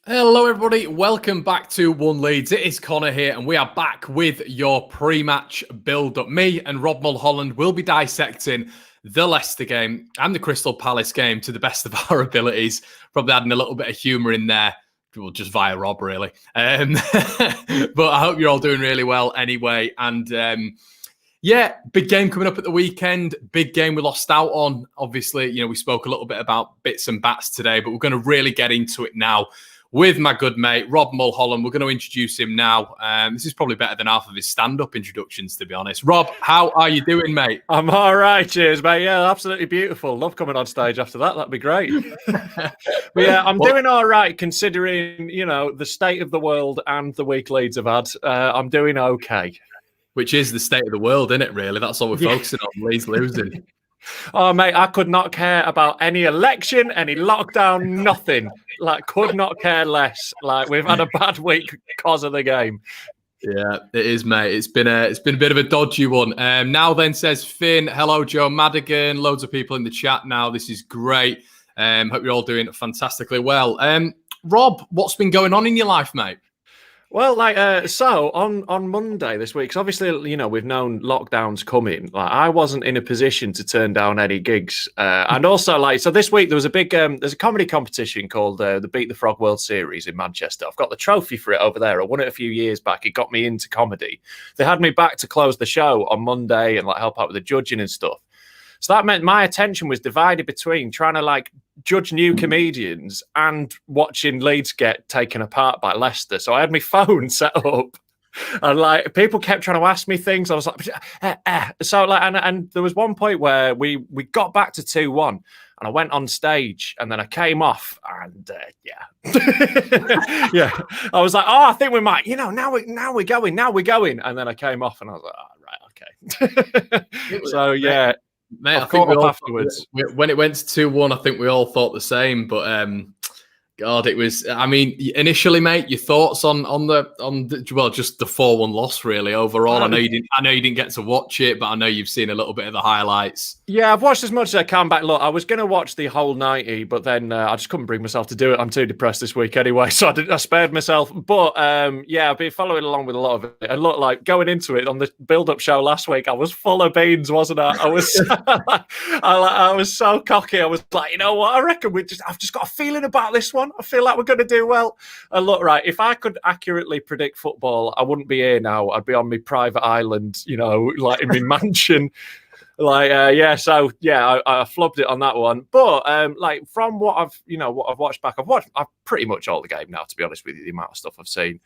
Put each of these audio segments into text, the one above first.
Hello, everybody. Welcome back to One Leeds. It is Connor here, and we are back with your pre-match build-up. Me and Rob Mulholland will be dissecting the Leicester game and the Crystal Palace game to the best of our abilities. Probably adding a little bit of humour in there, well, just via Rob, really. But I hope you're all doing really well anyway. And yeah, big game coming up at the weekend. Big game we lost out on. Obviously, we spoke a little bit about bits and bats today, but we're going to really get into it now with my good mate, Rob Mulholland. We're going to introduce him now. This is probably better than half of his stand-up introductions, to be honest. Rob, how are you doing, mate? I'm all right. Cheers, mate. Yeah, absolutely beautiful. Love coming on stage after that. That'd be great. But yeah, I'm doing all right considering, the state of the world and the week Leeds have had. I'm doing okay. Which is the state of the world, isn't it, really? That's all we're focusing on, Leeds losing. Oh, mate, I could not care about any election, any lockdown, nothing. Could not care less. We've had a bad week because of the game. Yeah, it is, mate. It's been a bit of a dodgy one. Now then, says Finn. Hello, Joe Madigan. Loads of people in the chat now. This is great. Hope you're all doing fantastically well. Rob, what's been going on in your life, mate? Well, so on Monday this week, 'cause obviously, we've known lockdowns coming. I wasn't in a position to turn down any gigs. And also, so this week there was a big, there's a comedy competition called the Beat the Frog World Series in Manchester. I've got the trophy for it over there. I won it a few years back. It got me into comedy. They had me back to close the show on Monday and help out with the judging and stuff. So that meant my attention was divided between trying to judge new comedians and watching Leeds get taken apart by Leicester. So I had my phone set up and people kept trying to ask me things. I was and there was one point where we got back to 2-1 and I went on stage and then I came off and yeah, I was like, I think we might, now we're going. And then I came off and I was like, right, okay. So yeah. Mate, I think afterwards, when it went to 2-1, I think we all thought the same. But God, it was. I mean, initially, mate, your thoughts on just the 4-1 loss, really overall. I know you didn't get to watch it, but I know you've seen a little bit of the highlights. Yeah, I've watched as much as I can back. Look, I was going to watch the whole 90, but then I just couldn't bring myself to do it. I'm too depressed this week anyway, so I spared myself. But yeah, I've been following along with a lot of it. And look, going into it on the build-up show last week, I was full of beans, wasn't I? I was, I was so cocky. I was like, you know what? I reckon I've just got a feeling about this one. I feel like we're going to do well. And look, right, if I could accurately predict football, I wouldn't be here now. I'd be on my private island, in my mansion. I flubbed it on that one. But from what I've watched back, I've pretty much all the game now, to be honest with you, the amount of stuff I've seen.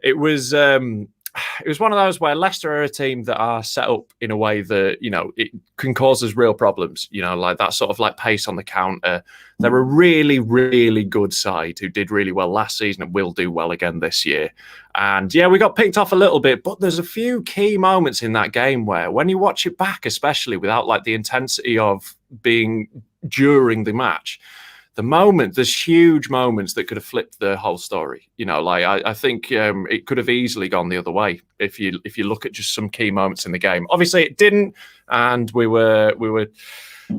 It was one of those where Leicester are a team that are set up in a way that, it can cause us real problems, that sort of pace on the counter. They're a really, really good side who did really well last season and will do well again this year. And yeah, we got picked off a little bit, but there's a few key moments in that game where when you watch it back, especially without the intensity of being during the match, there's huge moments that could have flipped the whole story. I think it could have easily gone the other way if you look at just some key moments in the game. Obviously, it didn't, and we were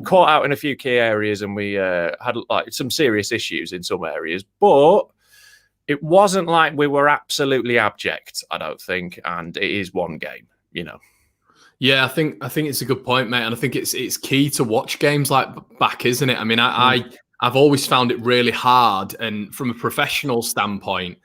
caught out in a few key areas, and we had some serious issues in some areas. But it wasn't like we were absolutely abject, I don't think. And it is one game, Yeah, I think it's a good point, mate, and I think it's key to watch games back, isn't it? I mean, I've always found it really hard, and from a professional standpoint,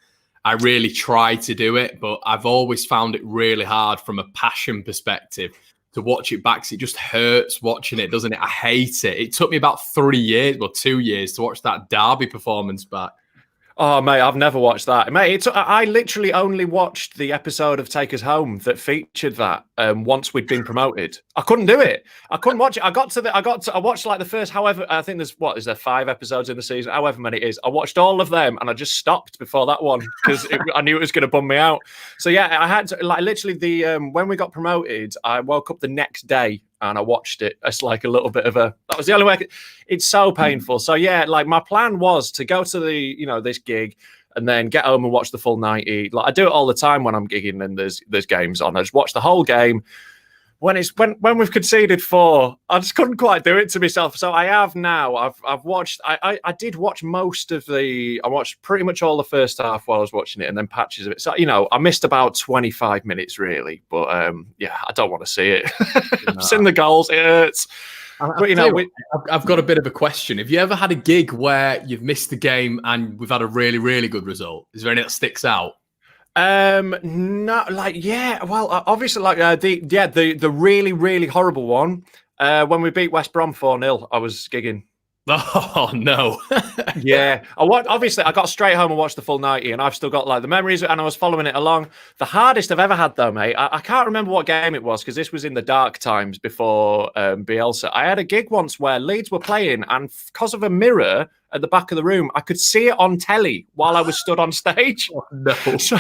I really try to do it, but I've always found it really hard from a passion perspective to watch it back. 'Cause it just hurts watching it, doesn't it? I hate it. It took me about 2 years to watch that Derby performance back. Oh, mate, I've never watched that. Mate, I literally only watched the episode of Take Us Home that featured that once we'd been promoted. I couldn't do it. I couldn't watch it. I watched the first, however, I think is there 5 episodes in the season, however many it is. I watched all of them and I just stopped before that one because I knew it was going to bum me out. So yeah, I had to, literally when we got promoted, I woke up the next day and I watched it. It's a little bit of that was the only way. It's so painful. So yeah, my plan was to go to the, this gig and then get home and watch the full 90. I do it all the time when I'm gigging and there's games on. I just watch the whole game, when we've conceded 4, I just couldn't quite do it to myself. So I have now. I've watched. I did watch most of the. I watched pretty much all the first half while I was watching it, and then patches of it. So I missed about 25 minutes really, but yeah, I don't want to see it. I've seen the goals. It hurts. But I've got a bit of a question. Have you ever had a gig where you've missed the game and we've had a really, really good result? Is there any that sticks out? No, well, obviously, the really, really horrible one. When we beat West Brom 4-0, I was gigging. Oh no! Yeah, obviously I got straight home and watched the full 90, and I've still got the memories, and I was following it along. The hardest I've ever had though, mate, I can't remember what game it was because this was in the dark times before Bielsa. I had a gig once where Leeds were playing, and because of a mirror at the back of the room, I could see it on telly while I was stood on stage. Oh, no. So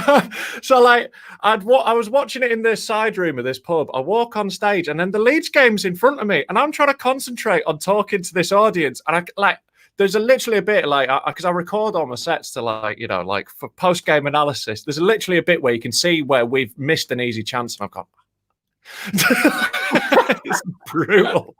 I was watching it in the side room of this pub. I walk on stage, and then the Leeds game's in front of me, and I'm trying to concentrate on talking to this audience. And there's literally a bit because I record all my sets to for post game analysis. There's literally a bit where you can see where we've missed an easy chance, and I've gone. It's brutal.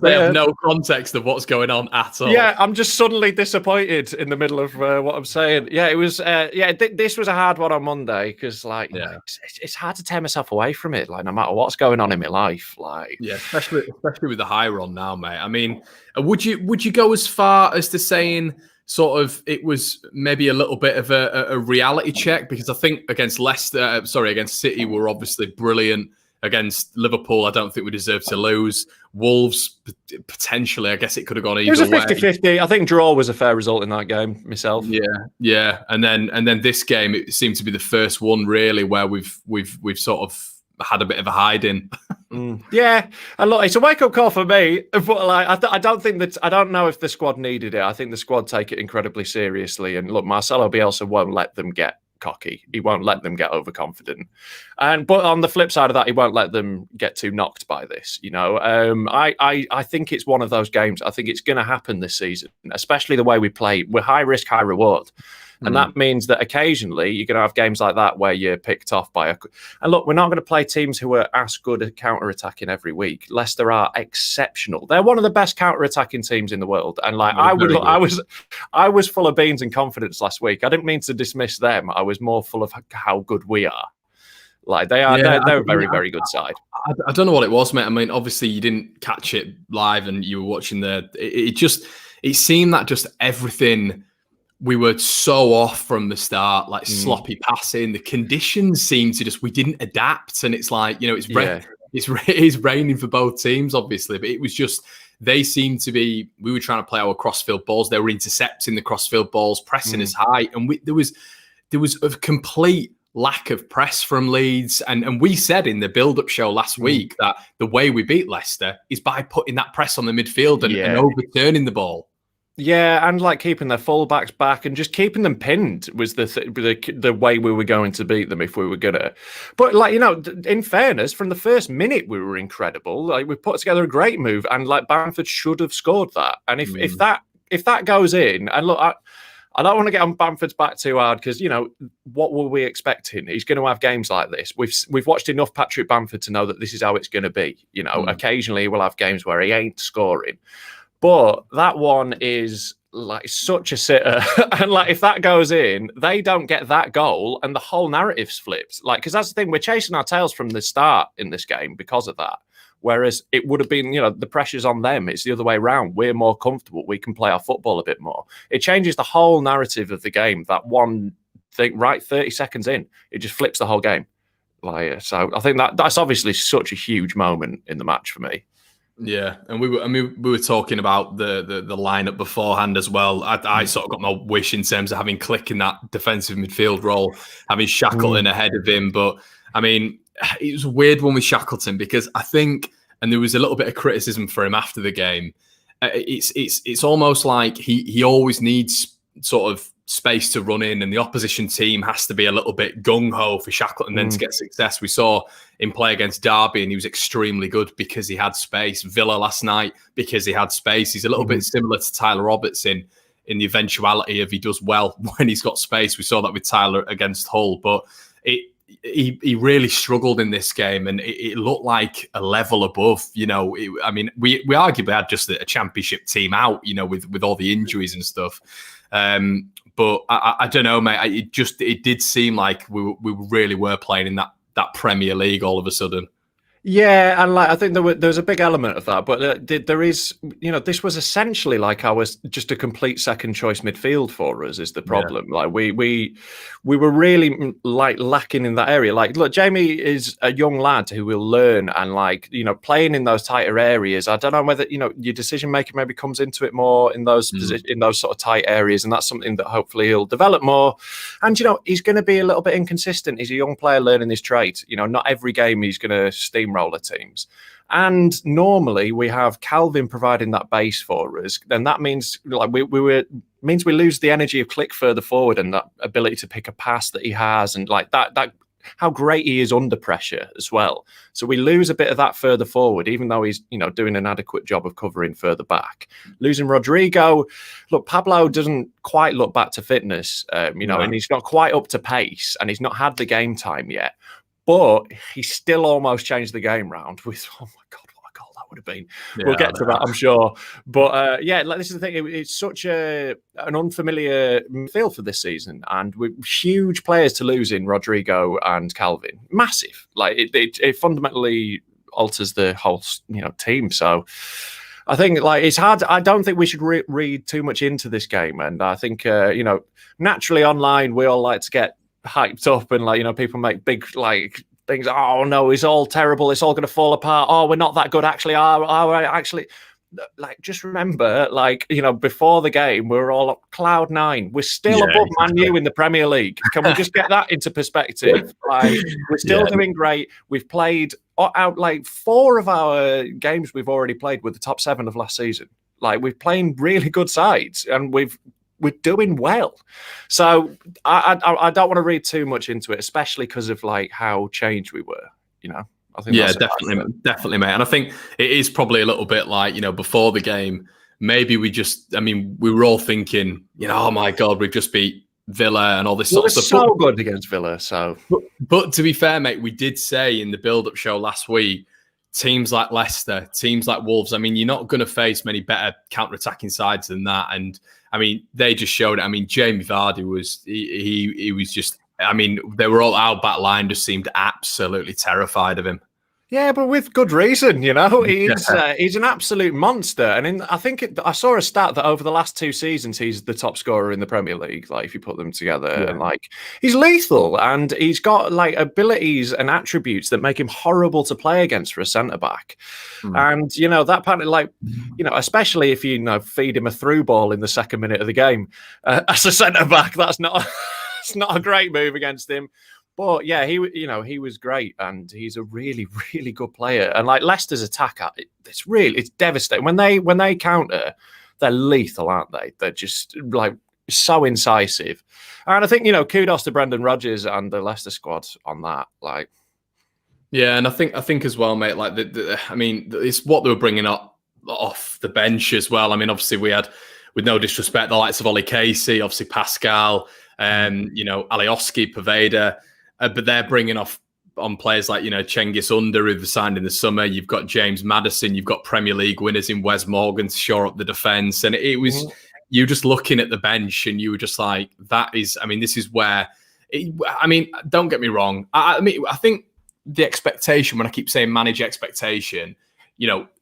They have no context of what's going on at all. Yeah, I'm just suddenly disappointed in the middle of what I'm saying. Yeah, it was. This was a hard one on Monday because, it's hard to tear myself away from it. No matter what's going on in my life, especially with the high run now, mate. I mean, would you go as far as to saying sort of it was maybe a little bit of a reality check? Because I think against City, we're obviously brilliant. Against Liverpool, I don't think we deserve to lose. Wolves, potentially, I guess it could have gone either way. It was a 50-50. I think draw was a fair result in that game, myself. Yeah. And then this game, it seemed to be the first one really where we've sort of had a bit of a hiding. Yeah, and look, it's a wake-up call for me. But I don't know if the squad needed it. I think the squad take it incredibly seriously. And look, Marcelo Bielsa won't let them get cocky. He won't let them get overconfident. But on the flip side of that, he won't let them get too knocked by this. I think it's one of those games. I think it's going to happen this season, especially the way we play. We're high risk, high reward. And that means that occasionally you're going to have games like that where you're picked off by And look, we're not going to play teams who are as good at counter-attacking every week. Leicester are exceptional. They're one of the best counter-attacking teams in the world. And I was full of beans and confidence last week. I didn't mean to dismiss them. I was more full of how good we are. They're a very, very good side. I don't know what it was, mate. I mean, obviously you didn't catch it live and you were watching it seemed that just everything. We were so off from the start, sloppy passing. The conditions seemed to we didn't adapt. And it's it's raining for both teams, obviously. But it was just, they seemed to be, we were trying to play our crossfield balls. They were intercepting the crossfield balls, pressing us high. And there was a complete lack of press from Leeds. And we said in the build-up show last week that the way we beat Leicester is by putting that press on the midfield and overturning the ball. Yeah, and keeping their fullbacks back and just keeping them pinned was the way we were going to beat them if we were gonna. But in fairness, from the first minute we were incredible. We put together a great move, and Bamford should have scored that. And if that goes in, and look, I don't want to get on Bamford's back too hard because what were we expecting? He's going to have games like this. We've watched enough Patrick Bamford to know that this is how it's going to be. Occasionally we'll have games where he ain't scoring. But that one is such a sitter. And if that goes in, they don't get that goal and the whole narrative's flipped. Because that's the thing, we're chasing our tails from the start in this game because of that. Whereas it would have been, the pressure's on them. It's the other way around. We're more comfortable. We can play our football a bit more. It changes the whole narrative of the game. That one thing, 30 seconds in, it just flips the whole game. So I think that's obviously such a huge moment in the match for me. Yeah, and we were talking about the lineup beforehand as well. I sort of got my wish in terms of having Click in that defensive midfield role, having Shackleton ahead of him. But I mean, it was a weird one with Shackleton because I think, and there was a little bit of criticism for him after the game. It's almost like he always needs sort of space to run in, and the opposition team has to be a little bit gung-ho for Shackleton then to get success. We saw him play against Derby and he was extremely good because he had space. Villa last night because he had space. He's a little bit similar to Tyler Roberts in the eventuality of he does well when he's got space. We saw that with Tyler against Hull, but he really struggled in this game, and it looked like a level above. We arguably had just a championship team out, with all the injuries and stuff. But I don't know, mate. It did seem like we really were playing in that Premier League all of a sudden. Yeah, and I think there was a big element of that, but there is, this was essentially like just a complete second choice midfield for us is the problem. Yeah. Like we were really lacking in that area. Like, look, Jamie is a young lad who will learn, and playing in those tighter areas. I don't know whether your decision making maybe comes into it more in those in those sort of tight areas, and that's something that hopefully he'll develop more. And he's going to be a little bit inconsistent. He's a young player learning his trade. Not every game he's going to steamroller teams, and normally we have Calvin providing that base for us. Then that means we lose the energy of Click further forward and that ability to pick a pass that he has, and that how great he is under pressure as well. So we lose a bit of that further forward, even though he's doing an adequate job of covering further back. Losing Rodrigo, look, Pablo doesn't quite look back to fitness, and he's not quite up to pace, and he's not had the game time yet. But he still almost changed the game round with, oh my God, what a goal that would have been. Yeah, we'll get to that, I'm sure. But this is the thing. It's such an unfamiliar field for this season, and with huge players to lose in Rodrigo and Calvin. Massive. It fundamentally alters the whole team. So I think it's hard. I don't think we should read too much into this game. And I think, naturally online, we all like to get hyped up, and people make big things. Oh no, it's all terrible, it's all going to fall apart. Oh, we're not that good actually. Actually, just remember, before the game we were all up cloud 9. We're still above Man U in the Premier League. Can we just get that into perspective? We're still doing great. We've played out 4 of our games we've already played with the top 7 of last season. We're playing really good sides, and we're doing well. So I don't want to read too much into it, especially because of how changed we were, I think definitely, mate. And I think it is probably a little bit before the game, maybe we were all thinking, oh my God, we've just beat Villa and all this sort of stuff. So good against Villa. So, but to be fair, mate, we did say in the build-up show last week, teams like Leicester, teams like Wolves, you're not going to face many better counter-attacking sides than that. And they just showed it. Jamie Vardy he was just, they were all, our back line just seemed absolutely terrified of him. Yeah, but with good reason, he's an absolute monster. And I saw a stat that over the last 2 seasons, he's the top scorer in the Premier League. If you put them together, and he's lethal, and he's got abilities and attributes that make him horrible to play against for a centre back. And that part of especially if you feed him a through ball in the second minute of the game as a centre back, that's not it's not a great move against him. But yeah, he was great, and he's a really, really good player. And Leicester's attack, it's devastating. When they counter, they're lethal, aren't they? They're just so incisive. And I think kudos to Brendan Rodgers and the Leicester squad on that. Yeah, and I think as well, mate. It's what they were bringing up off the bench as well. Obviously we had, with no disrespect, the likes of Ollie Casey, obviously Pascal, Alioski, Poveda. But they're bringing on players like, Cengiz Under, who they signed in the summer. You've got James Maddison. You've got Premier League winners in Wes Morgan to shore up the defence. And it was, you just looking at the bench and you were just like, this is where, don't get me wrong. I think the expectation, when I keep saying manage expectation,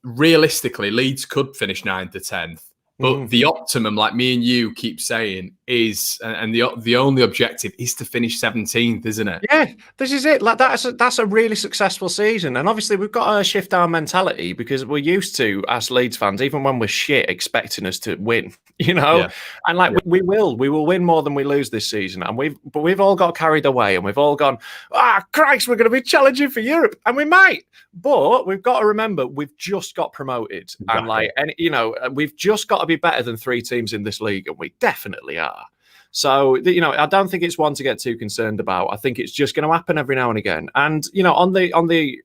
realistically, Leeds could finish 9th to 10th. But the optimum, like me and you keep saying, is, and the only objective is to finish 17th, isn't it? Yeah, this is it. That's a really successful season. And obviously we've got to shift our mentality, because we're used to, as Leeds fans, even when we're shit, expecting us to win, And we will win more than we lose this season. And we've all got carried away, and we've all gone, Christ, we're going to be challenging for Europe, and we might. But we've got to remember, we've just got promoted, exactly. And we've just got to be better than 3 teams in this league, and we definitely are. So, I don't think it's one to get too concerned about. I think it's just going to happen every now and again. And, on the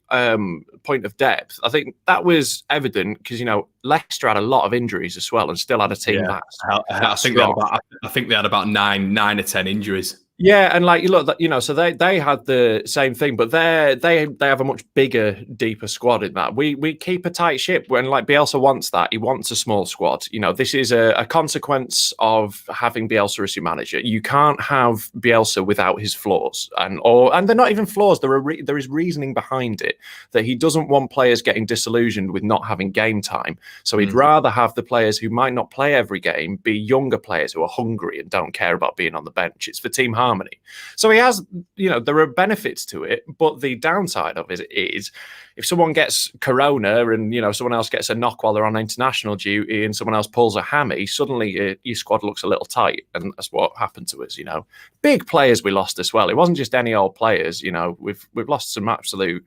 point of depth, I think that was evident because, Leicester had a lot of injuries as well and still had a team I think they had about 9 or 10 injuries. Yeah, and like you look, so they had the same thing, but they have a much bigger, deeper squad in that. We keep a tight ship when like Bielsa wants that. He wants a small squad. This is a consequence of having Bielsa as your manager. You can't have Bielsa without his flaws, and they're not even flaws. There is reasoning behind it that he doesn't want players getting disillusioned with not having game time. So he'd rather have the players who might not play every game be younger players who are hungry and don't care about being on the bench. It's for team harmony. So he has, there are benefits to it, but the downside of it is if someone gets corona and, someone else gets a knock while they're on international duty and someone else pulls a hammy, suddenly your squad looks a little tight. And that's what happened to us, Big players we lost as well. It wasn't just any old players, we've lost some absolute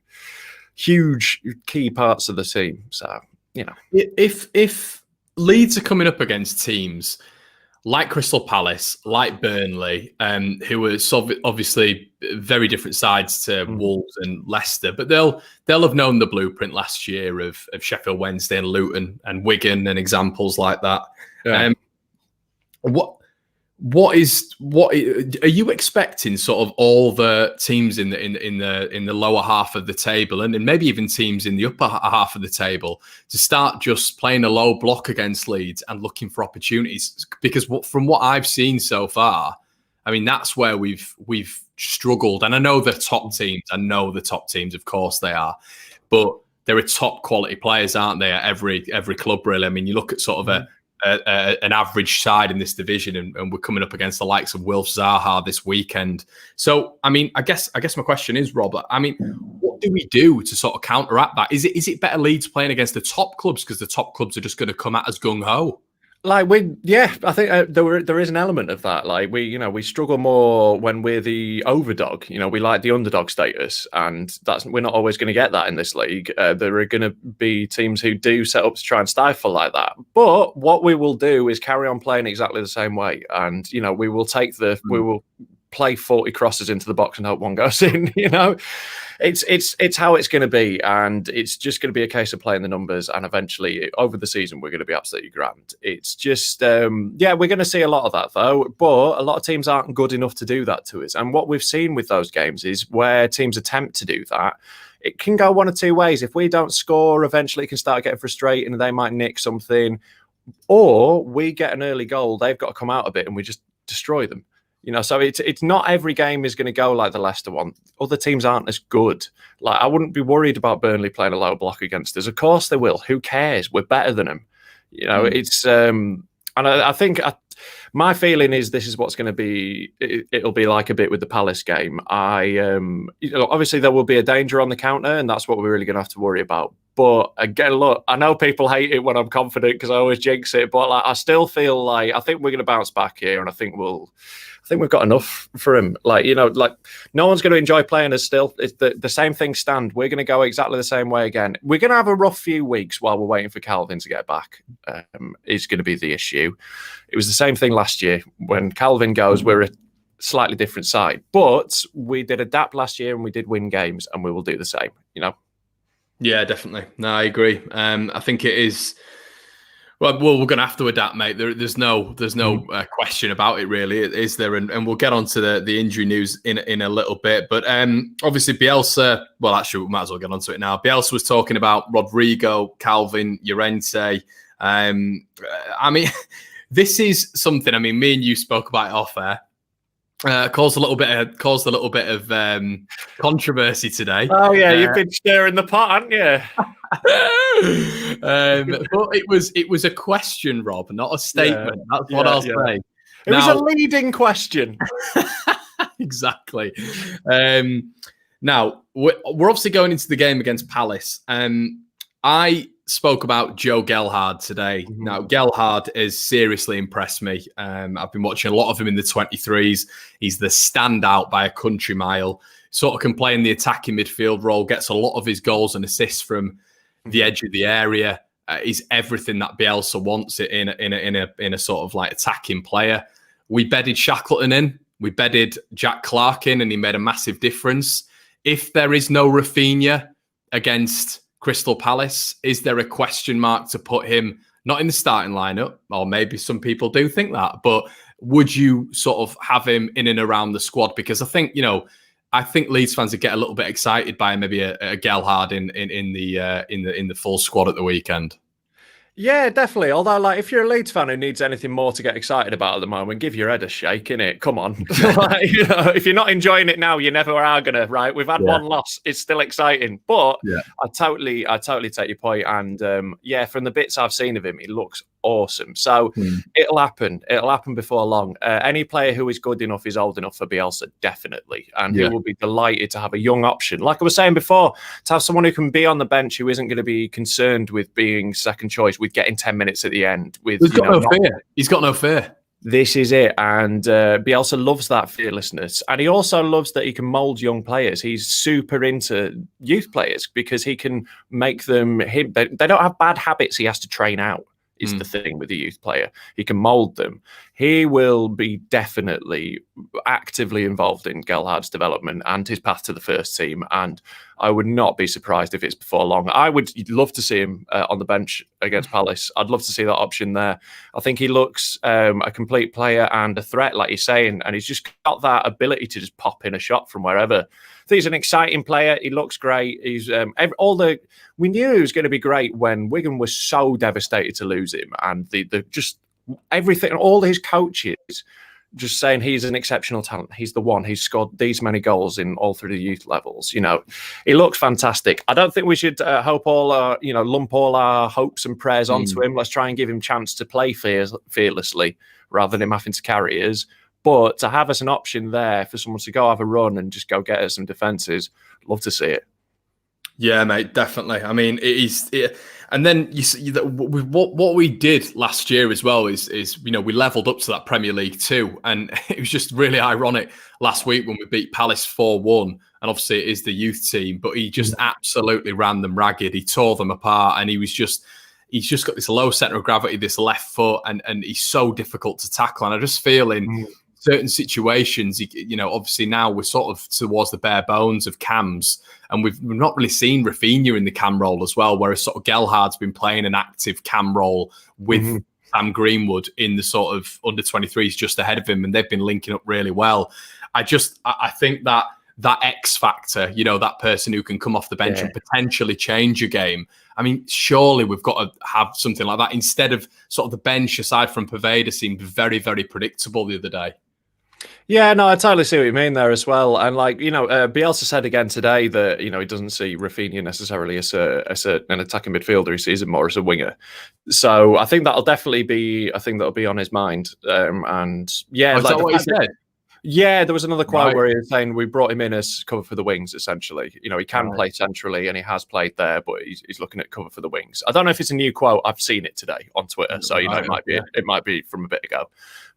huge key parts of the team. So, If Leeds are coming up against teams like Crystal Palace, like Burnley, who are obviously very different sides to Wolves and Leicester, but they'll have known the blueprint last year of Sheffield Wednesday and Luton and Wigan and examples like that. Yeah. What are you expecting? Sort of all the teams in the lower half of the table, and maybe even teams in the upper half of the table, to start just playing a low block against Leeds and looking for opportunities? Because from what I've seen so far, I mean, that's where we've struggled. And I know the top teams, of course they are, but there are top quality players, aren't they, at every club really? I mean, you look at sort of an average side in this division, and we're coming up against the likes of Wilf Zaha this weekend. So, I mean, I guess my question is, Robert, I mean, what do we do to sort of counteract that? Is it better Leeds playing against the top clubs because the top clubs are just going to come at us gung-ho? I think there is an element of that. Like we struggle more when we're the overdog. We like the underdog status, and we're not always going to get that in this league. There are going to be teams who do set up to try and stifle like that. But what we will do is carry on playing exactly the same way, and we will play 40 crosses into the box and hope one goes in. It's how it's going to be, and it's just going to be a case of playing the numbers, and eventually over the season we're going to be absolutely grand. It's just we're going to see a lot of that though, but a lot of teams aren't good enough to do that to us. And what we've seen with those games is where teams attempt to do that, it can go one of two ways. If we don't score, eventually it can start getting frustrating and they might nick something, or we get an early goal, they've got to come out a bit and we just destroy them. So it's not every game is going to go like the Leicester one. Other teams aren't as good. Like, I wouldn't be worried about Burnley playing a low block against us. Of course they will. Who cares? We're better than them. It's and I think my feeling is this is what's going to be. It'll be like a bit with the Palace game. Obviously there will be a danger on the counter, and that's what we're really going to have to worry about. But again, look, I know people hate it when I'm confident because I always jinx it. But I still feel like I think we're going to bounce back here, and I think we've got enough for him. No one's going to enjoy playing us still. It's the same thing stand. We're going to go exactly the same way again. We're going to have a rough few weeks while we're waiting for Calvin to get back. Is going to be the issue. It was the same thing last year. When Calvin goes, we're a slightly different side. But we did adapt last year and we did win games, and we will do the same, Yeah, definitely. No, I agree. I think it is. Well, we're going to have to adapt, mate. There's no question about it, really, is there? And we'll get on to the injury news in a little bit. But obviously, Bielsa. Well, actually, we might as well get onto it now. Bielsa was talking about Rodrigo, Calvin, Llorente. I mean, this is something. I mean, me and you spoke about it off air. Caused a little bit of controversy today. Oh yeah, you've been stirring the pot, haven't you? But it was a question, Rob, not a statement. That's what I'll say. It was a leading question. Exactly. Now we're obviously going into the game against Palace. I spoke about Joe Gelhardt today. Mm-hmm. Now, Gelhardt has seriously impressed me. I've been watching a lot of him in the 23s. He's the standout by a country mile. Sort of can play in the attacking midfield role, gets a lot of his goals and assists from the edge of the area. He's everything that Bielsa wants it in a sort of like attacking player. We bedded Shackleton in. We bedded Jack Clark in, and he made a massive difference. If there is no Rafinha against Crystal Palace, is there a question mark to put him not in the starting lineup? Or maybe some people do think that, but would you sort of have him in and around the squad? Because I think Leeds fans would get a little bit excited by maybe a Gelhardt in the full squad at the weekend. Yeah, definitely. Although, like, if you're a Leeds fan who needs anything more to get excited about at the moment, give your head a shake, innit? Come on. Like, if you're not enjoying it now, you never are gonna, right? We've had one loss. It's still exciting. But I totally take your point. And from the bits I've seen of him, he looks awesome. So it'll happen. It'll happen before long. Any player who is good enough is old enough for Bielsa, definitely. And he will be delighted to have a young option. Like I was saying before, to have someone who can be on the bench who isn't going to be concerned with being second choice, with getting 10 minutes at the end. He's got no fear. He's got no fear. This is it. And Bielsa loves that fearlessness. And he also loves that he can mould young players. He's super into youth players because he can make them... They don't have bad habits he has to train out. Is the thing with the youth player. He can mould them. He will be definitely actively involved in Gelhardt's development and his path to the first team. And I would not be surprised if it's before long. I would love to see him on the bench against Palace. I'd love to see that option there. I think he looks a complete player and a threat, like you're saying. And he's just got that ability to just pop in a shot from wherever. I think he's an exciting player. He looks great. He's we knew he was going to be great when Wigan was so devastated to lose him, and the just everything, all his coaches just saying he's an exceptional talent. He's the one. He's scored these many goals in all through the youth levels. He looks fantastic. I don't think we should lump all our hopes and prayers onto him. Let's try and give him chance to play fearlessly rather than him having to carry us. But to have as an option there for someone to go have a run and just go get us some defences, love to see it. Yeah, mate, definitely. I mean, and then you see that what we did last year as well is we leveled up to that Premier League 2, and it was just really ironic last week when we beat Palace 4-1, and obviously it is the youth team, but he just absolutely ran them ragged. He tore them apart, and he's just got this low centre of gravity, this left foot, and he's so difficult to tackle. And I just feel in certain situations, obviously now we're sort of towards the bare bones of cams, and we've not really seen Rafinha in the cam role as well, whereas sort of Gelhardt's been playing an active cam role with Sam Greenwood in the sort of under 23s just ahead of him, and they've been linking up really well. I think that X factor, that person who can come off the bench and potentially change a game. I mean, surely we've got to have something like that instead of sort of the bench, aside from Poveda, seemed very, very predictable the other day. Yeah, no, I totally see what you mean there as well. And Bielsa said again today that, he doesn't see Rafinha necessarily as an attacking midfielder. He sees him more as a winger. So I think that'll definitely be a thing that'll be on his mind. Is that what he said? Yeah, there was another quote where he was saying we brought him in as cover for the wings, essentially. He can play centrally and he has played there, but he's looking at cover for the wings. I don't know if it's a new quote. I've seen it today on Twitter, so it might be from a bit ago.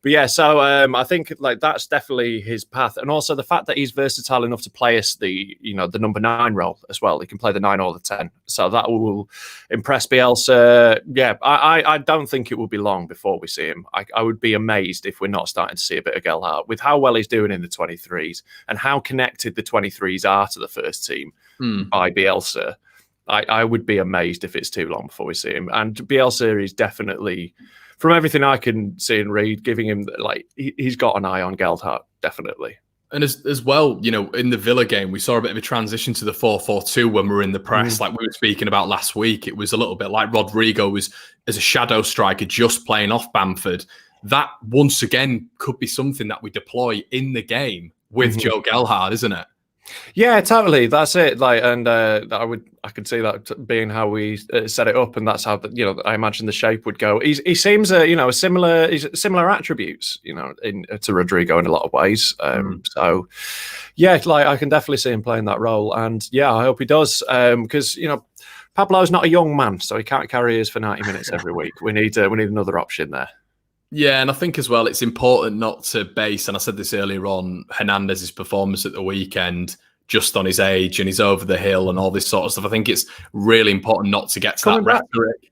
But yeah, so I think that's definitely his path, and also the fact that he's versatile enough to play us the number 9 role as well. He can play the 9 or the 10, so that will impress Bielsa. Yeah, I don't think it will be long before we see him. I would be amazed if we're not starting to see a bit of Gelhardt with how well he's doing in the 23s and how connected the 23s are to the first team by Bielsa. I would be amazed if it's too long before we see him. And Bielsa is definitely, from everything I can see and read, giving him he's got an eye on Gelhardt, definitely. And as well, in the Villa game, we saw a bit of a transition to the 4-4-2 when we were in the press, like we were speaking about last week. It was a little bit like Rodrigo was as a shadow striker, just playing off Bamford. That once again could be something that we deploy in the game with Joe Gelhardt, isn't it? Yeah, totally. That's it. I could see that being how we set it up, and that's how I imagine the shape would go. He seems similar attributes, to Rodrigo in a lot of ways. So yeah, I can definitely see him playing that role, and yeah, I hope he does, because Pablo's not a young man, so he can't carry us for 90 minutes every week. We need another option there. Yeah, and I think as well, it's important not to base, and I said this earlier on, Hernandez's performance at the weekend just on his age and he's over the hill and all this sort of stuff. I think it's really important not to get to that rhetoric.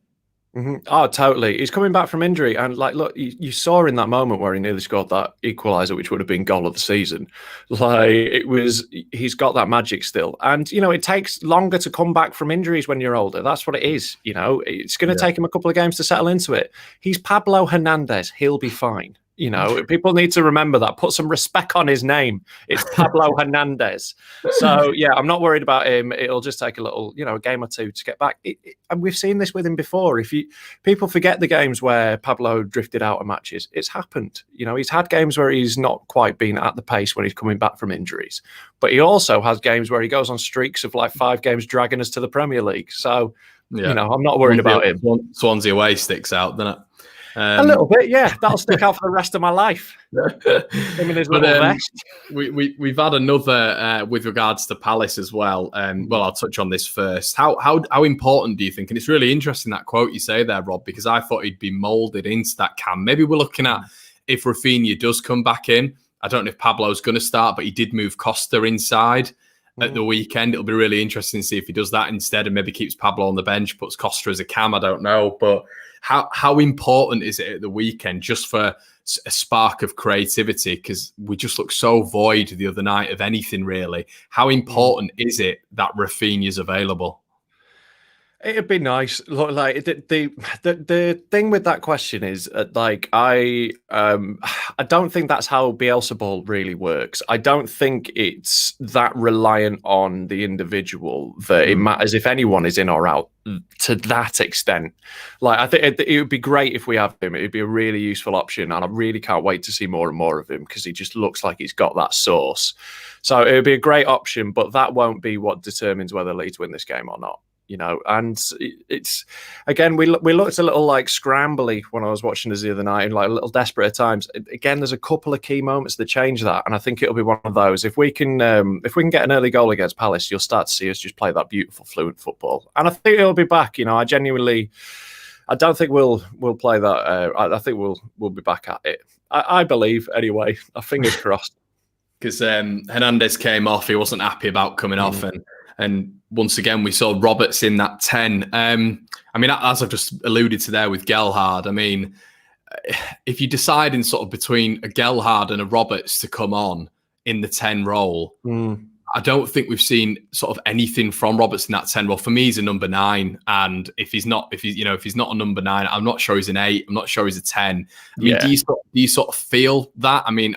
Oh, totally. He's coming back from injury, and look, you saw in that moment where he nearly scored that equaliser, which would have been goal of the season. He's got that magic still, and it takes longer to come back from injuries when you're older. That's what it is. It's going to take him a couple of games to settle into it. He's Pablo Hernandez. He'll be fine. You know, people need to remember that. Put some respect on his name. It's Pablo Hernandez. So, yeah, I'm not worried about him. It'll just take a little, a game or two to get back. And we've seen this with him before. People forget the games where Pablo drifted out of matches. It's happened. He's had games where he's not quite been at the pace when he's coming back from injuries. But he also has games where he goes on streaks of like 5 games dragging us to the Premier League. So, I'm not worried about him. Swansea away sticks out, doesn't it? A little bit, yeah. That'll stick out for the rest of my life. Him and his little vest. We've had another with regards to Palace as well. Well, I'll touch on this first. How important do you think? And it's really interesting that quote you say there, Rob, because I thought he'd be moulded into that camp. Maybe we're looking at if Rafinha does come back in. I don't know if Pablo's going to start, but he did move Costa inside at the weekend. It'll be really interesting to see if he does that instead and maybe keeps Pablo on the bench, puts Costa as a cam. I don't know, but how important is it at the weekend just for a spark of creativity? Because we just looked so void the other night of anything really. How important is it that Rafinha's available? It'd be nice. Look, like the thing with that question is, I don't think that's how Bielsa ball really works. I don't think it's that reliant on the individual that it matters if anyone is in or out to that extent. Like, I think it would be great if we have him. It would be a really useful option, and I really can't wait to see more and more of him because he just looks like he's got that sauce. So it would be a great option, but that won't be what determines whether Leeds win this game or not. And it's again, we looked a little like scrambly when I was watching us the other night, and like a little desperate at times. Again, there's a couple of key moments that change that, and I think it'll be one of those. If we can get an early goal against Palace, you'll start to see us just play that beautiful, fluent football, and I think it'll be back. I don't think we'll play that. I think we'll be back at it. I believe anyway. Fingers crossed. Because Hernandez came off, he wasn't happy about coming off, and once again, we saw Roberts in that 10. As I've just alluded to there with Gelhardt, if you decide in sort of between a Gelhardt and a Roberts to come on in the 10 role, I don't think we've seen sort of anything from Roberts in that 10 role. For me, he's a number 9, and if he's not a number 9, I'm not sure he's an 8. I'm not sure he's a 10. Do you sort of feel that? I think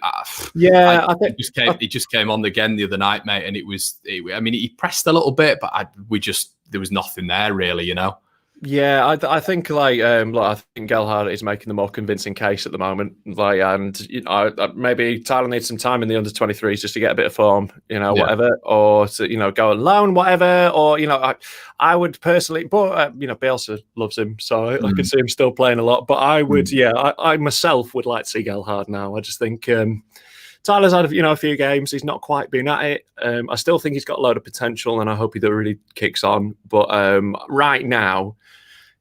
he just came on again the other night, mate, and he pressed a little bit, but there was nothing there really, Yeah, I think I think Gelhardt is making the more convincing case at the moment. Maybe Tyler needs some time in the under-23s just to get a bit of form, whatever, or to go on loan, whatever, or I would personally, but Bielsa loves him, so I can see him still playing a lot. But I would, I myself would like to see Gelhardt now. I just think Tyler's had a few games. He's not quite been at it. I still think he's got a load of potential, and I hope he really kicks on. But right now,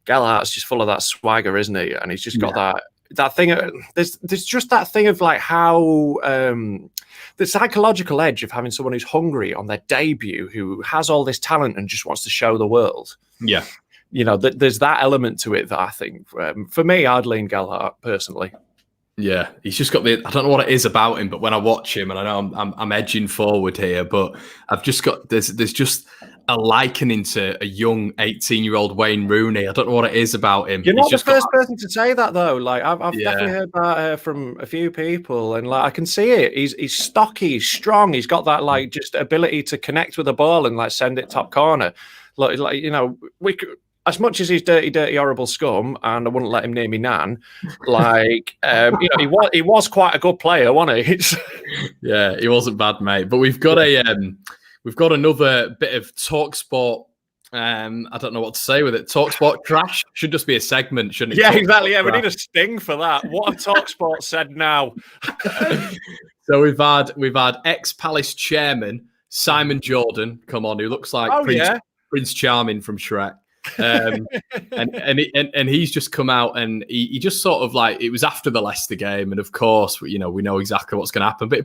Gelhardt's just full of that swagger, isn't he? And he's just got that thing. There's just that thing of like how the psychological edge of having someone who's hungry on their debut, who has all this talent and just wants to show the world. Yeah, there's that element to it that I think for me, I'd lean Gelhardt personally. Yeah, he's just got I don't know what it is about him, but when I watch him, and I know I'm edging forward here, but I've just got there's just a likening to a young 18-year-old Wayne Rooney. I don't know what it is about him. You're not the first person to say that though. Like I've definitely heard that from a few people, and like I can see it. He's stocky, he's strong. He's got that like just ability to connect with the ball and like send it top corner. Like we could. As much as he's dirty, horrible scum, and I wouldn't let him near me nan, he was quite a good player, wasn't he? Yeah, he wasn't bad, mate. But we've got another bit of TalkSport. I don't know what to say with it. TalkSport trash should just be a segment, shouldn't it? Yeah, exactly. Yeah, we need a sting for that. What have TalkSport said now? So we've had ex-Palace chairman Simon Jordan come on, who looks like Prince Charming from Shrek. And he's just come out, and he just sort of like, it was after the Leicester game, and of course we know exactly what's going to happen, but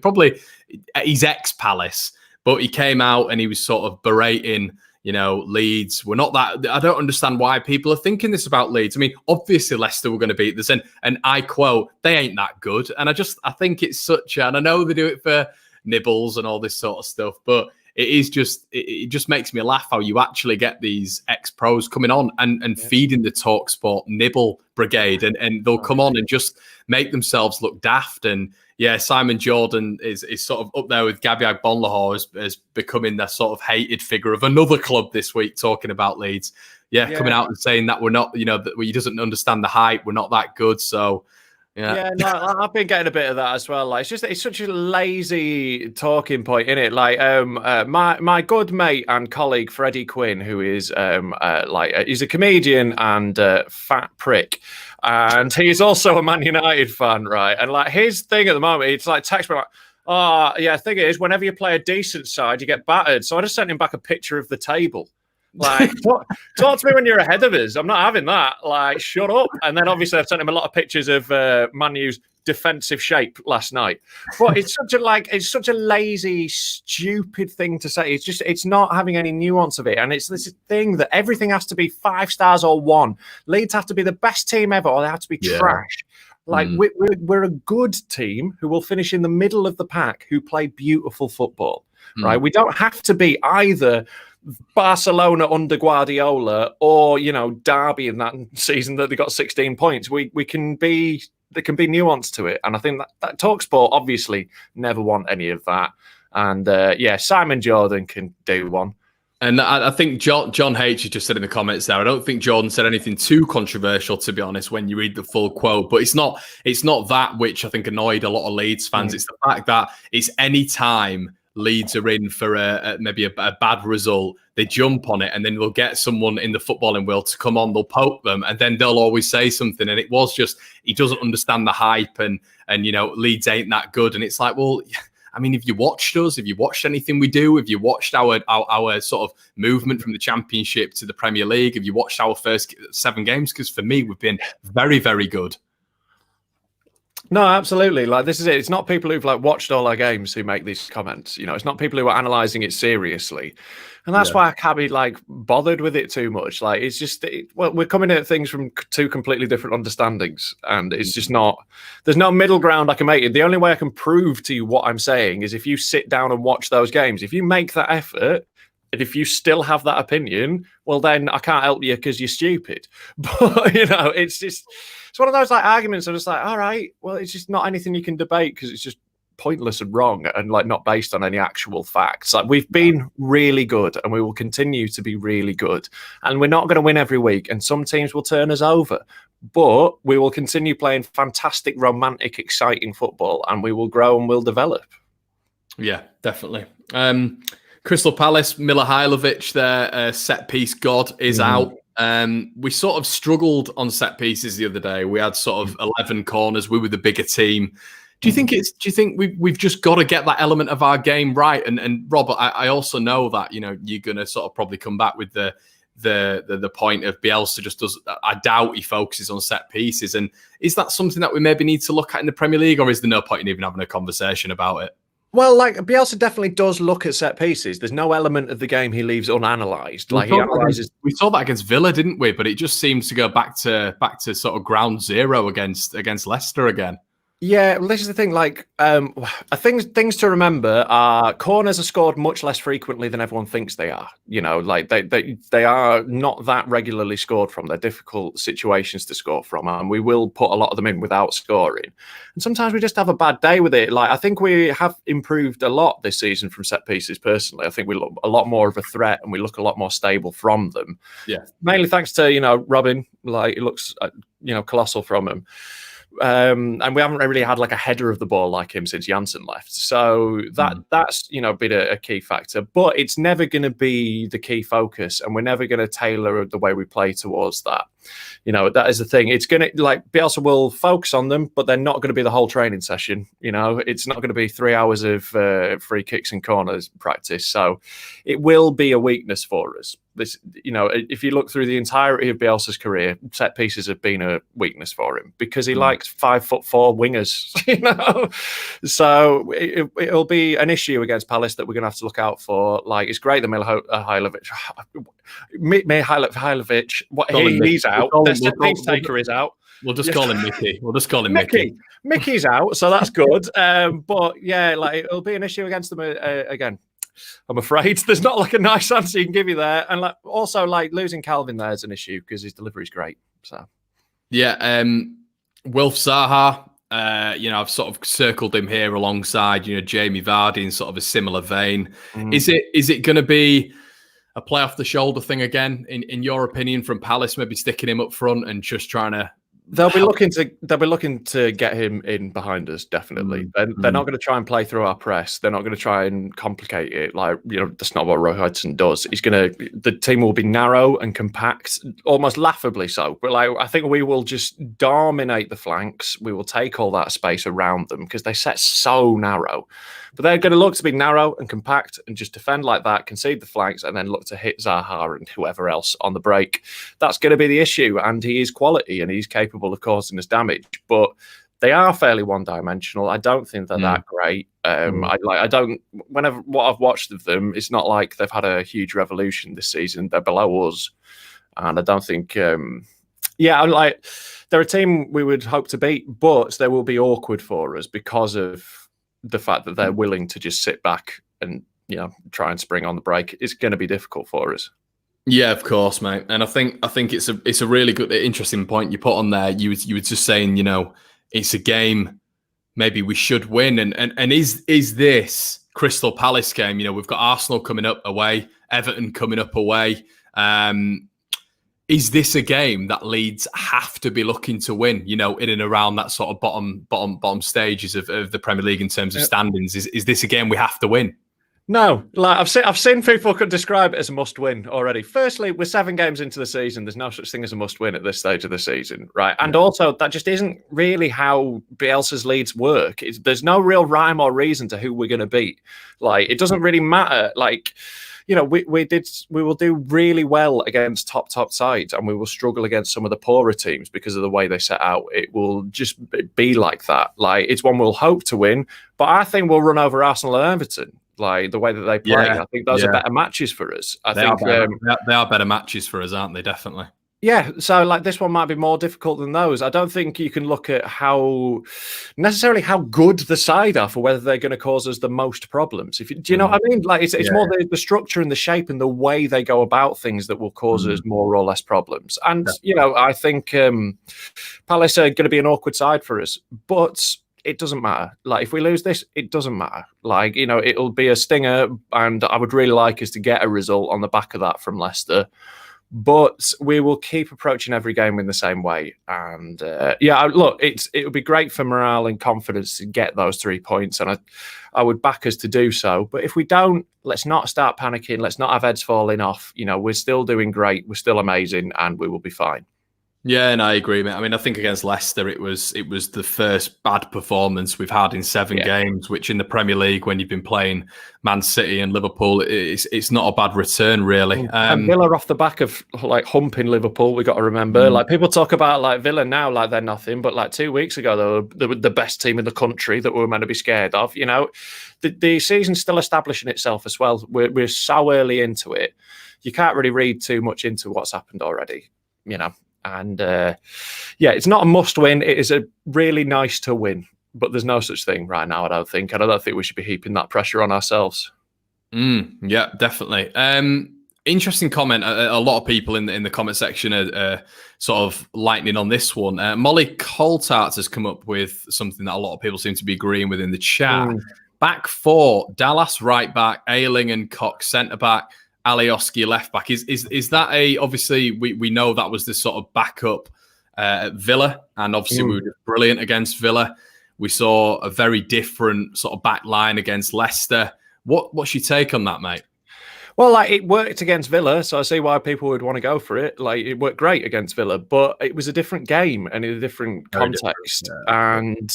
he's ex-Palace, but he came out and he was sort of berating Leeds. We're not that. I don't understand why people are thinking this about Leeds. Obviously Leicester were going to beat this, and I quote, they ain't that good. And I think it's and I know they do it for nibbles and all this sort of stuff, but it just makes me laugh how you actually get these ex-pros coming on and feeding the TalkSport nibble brigade, and they'll come on and just make themselves look daft. And yeah, Simon Jordan is sort of up there with Gabi Agbonlahor as becoming the sort of hated figure of another club this week, talking about Leeds. Yeah, coming out and saying that we're not, that he doesn't understand the hype, we're not that good. So yeah, no, I've been getting a bit of that as well. Like, it's such a lazy talking point, isn't it? Like, my good mate and colleague Freddie Quinn, who is he's a comedian and fat prick, and he's also a Man United fan, right? And like his thing at the moment, it's like text me like, "Oh, yeah, the thing is, whenever you play a decent side, you get battered." So I just sent him back a picture of the table. Like, talk to me when you're ahead of us. I'm not having that. Like, shut up. And then obviously I've sent him a lot of pictures of Man U's defensive shape last night. But it's such a lazy, stupid thing to say. It's not having any nuance of it. And it's this thing that everything has to be 5 stars or 1. Leeds have to be the best team ever, or they have to be trash. Like, we're a good team who will finish in the middle of the pack, who play beautiful football, right? We don't have to be either Barcelona under Guardiola or Derby in that season that they got 16 points. There can be nuance to it, and I think that TalkSport obviously never want any of that. And Simon Jordan can do one. And I think John H has just said in the comments there, I don't think Jordan said anything too controversial, to be honest, when you read the full quote. But it's not that which I think annoyed a lot of Leeds fans. It's the fact that it's any time Leeds are in for maybe a bad result, they jump on it, and then they'll get someone in the footballing world to come on, they'll poke them, and then they'll always say something. And it was just, he doesn't understand the hype, and Leeds ain't that good. And it's like, well, I mean, if you watched us, if you watched anything we do, if you watched our sort of movement from the Championship to the Premier League, if you watched our first 7 games, because for me, we've been very, very good. No, absolutely. Like, this is it. It's not people who've watched all our games who make these comments. It's not people who are analysing it seriously, and that's why I can't be bothered with it too much. Like, it's just we're coming at things from 2 completely different understandings, and it's just not. There's no middle ground I can make. The only way I can prove to you what I'm saying is if you sit down and watch those games. If you make that effort, and if you still have that opinion, well, then I can't help you because you're stupid. But it's just. It's one of those arguments. I'm just all right, well, it's just not anything you can debate because it's just pointless and wrong and not based on any actual facts. We've been really good and we will continue to be really good. And we're not going to win every week, and some teams will turn us over. But we will continue playing fantastic, romantic, exciting football, and we will grow and we'll develop. Yeah, definitely. Crystal Palace, Milahajlovic, their set piece god, is out. We sort of struggled on set pieces the other day. We had sort of 11 corners. We were the bigger team. Do you think we've just got to get that element of our game right? And Robert, I also know that you're going to sort of probably come back with the point of Bielsa just does. I doubt he focuses on set pieces. And is that something that we maybe need to look at in the Premier League, or is there no point in even having a conversation about it? Well, Bielsa definitely does look at set pieces. There's no element of the game he leaves unanalyzed. He analyzes. We saw that against Villa, didn't we? But it just seems to go back to sort of ground zero against Leicester again. Yeah, well, this is the thing. Things to remember are corners are scored much less frequently than everyone thinks they are. They are not that regularly scored from. They're difficult situations to score from, and we will put a lot of them in without scoring. And sometimes we just have a bad day with it. I think we have improved a lot this season from set pieces. Personally, I think we look a lot more of a threat, and we look a lot more stable from them. Yeah, mainly thanks to Robin. It looks colossal from him. And we haven't really had a header of the ball like him since Janssen left. So that's been a key factor. But it's never going to be the key focus, and we're never going to tailor the way we play towards that. That is the thing. It's going to Bielsa will focus on them, but they're not going to be the whole training session. It's not going to be 3 hours of free kicks and corners practice. So it will be a weakness for us. This, if you look through the entirety of Bielsa's career, set pieces have been a weakness for him because he likes 5'4" wingers. So it'll be an issue against Palace that we're going to have to look out for. It's great that Milahajlovic, he's out. The set piece taker is out. We'll just call him Mickey. We'll just call him Mickey. Mickey's out, so that's good. But yeah, it'll be an issue against them again. I'm afraid there's not like a nice answer you can give you there. And like also like losing Calvin there is an issue because his delivery is great. So yeah, Wilf Zaha. I've sort of circled him here alongside, Jamie Vardy in sort of a similar vein. Is it going to be a play off the shoulder thing again, in your opinion, from Palace, maybe sticking him up front and just trying to? They'll be looking to get him in behind us, definitely. They're not going to try and play through our press. They're not going to try and complicate it. That's not what Roy Hodgson does. The team will be narrow and compact, almost laughably so. But I think we will just dominate the flanks. We will take all that space around them because they set so narrow. But they're going to look to be narrow and compact and just defend like that, concede the flanks, and then look to hit Zaha and whoever else on the break. That's going to be the issue. And he is quality and he's capable of causing us damage. But they are fairly one-dimensional. I don't think they're that great. Whenever what I've watched of them, it's not like they've had a huge revolution this season. They're below us. And I don't think... they're a team we would hope to beat, but they will be awkward for us because of the fact that they're willing to just sit back and try and spring on the break. It's going to be difficult for us. Yeah, of course, mate. And I think it's a really good, interesting point you put on there. You were just saying, it's a game maybe we should win. And is this Crystal Palace game? We've got Arsenal coming up away, Everton coming up away. Is this a game that Leeds have to be looking to win, in and around that sort of bottom stages of the Premier League in terms of standings? Is this a game we have to win? No, I've seen people could describe it as a must-win already. Firstly, we're 7 games into the season. There's no such thing as a must-win at this stage of the season, right? And also, that just isn't really how Bielsa's Leeds work. There's no real rhyme or reason to who we're going to beat. It doesn't really matter. We will do really well against top sides, and we will struggle against some of the poorer teams because of the way they set out. It will just be like that. It's one we'll hope to win, but I think we'll run over Arsenal and Everton. The way that they play, I think those are better matches for us. They are better matches for us, aren't they? Definitely. Yeah, so this one might be more difficult than those. I don't think you can look at how good the side are for whether they're going to cause us the most problems. Do you know what I mean? It's more the structure and the shape and the way they go about things that will cause us more or less problems. And I think Palace are going to be an awkward side for us, but it doesn't matter. If we lose this, it doesn't matter. It'll be a stinger, and I would really like us to get a result on the back of that from Leicester. But we will keep approaching every game in the same way. And it would be great for morale and confidence to get those 3 points. And I would back us to do so. But if we don't, let's not start panicking. Let's not have heads falling off. We're still doing great. We're still amazing, and we will be fine. Yeah, and I agree, mate. I mean, I think against Leicester, it was the first bad performance we've had in 7 games, which in the Premier League, when you've been playing Man City and Liverpool, it's not a bad return, really. And Villa off the back of humping Liverpool, we got to remember. People talk about Villa now like they're nothing, but 2 weeks ago they were the best team in the country that we were meant to be scared of. The season's still establishing itself as well. We're so early into it, you can't really read too much into what's happened already. And it's not a must win. It is a really nice to win, but there's no such thing right now, I don't think. And I don't think we should be heaping that pressure on ourselves. Yeah, definitely. Interesting comment. A lot of people in the comment section are sort of lightning on this one. Molly Coltart has come up with something that a lot of people seem to be agreeing with in the chat. Back 4, Dallas right back, Ayling and Cox centre back, Alioski left back. Is that obviously we know that was the sort of backup at Villa, and obviously we were brilliant against Villa. We saw a very different sort of back line against Leicester. What's your take on that, mate? Well, it worked against Villa, so I see why people would want to go for it. It worked great against Villa, but it was a different game and in a different context. And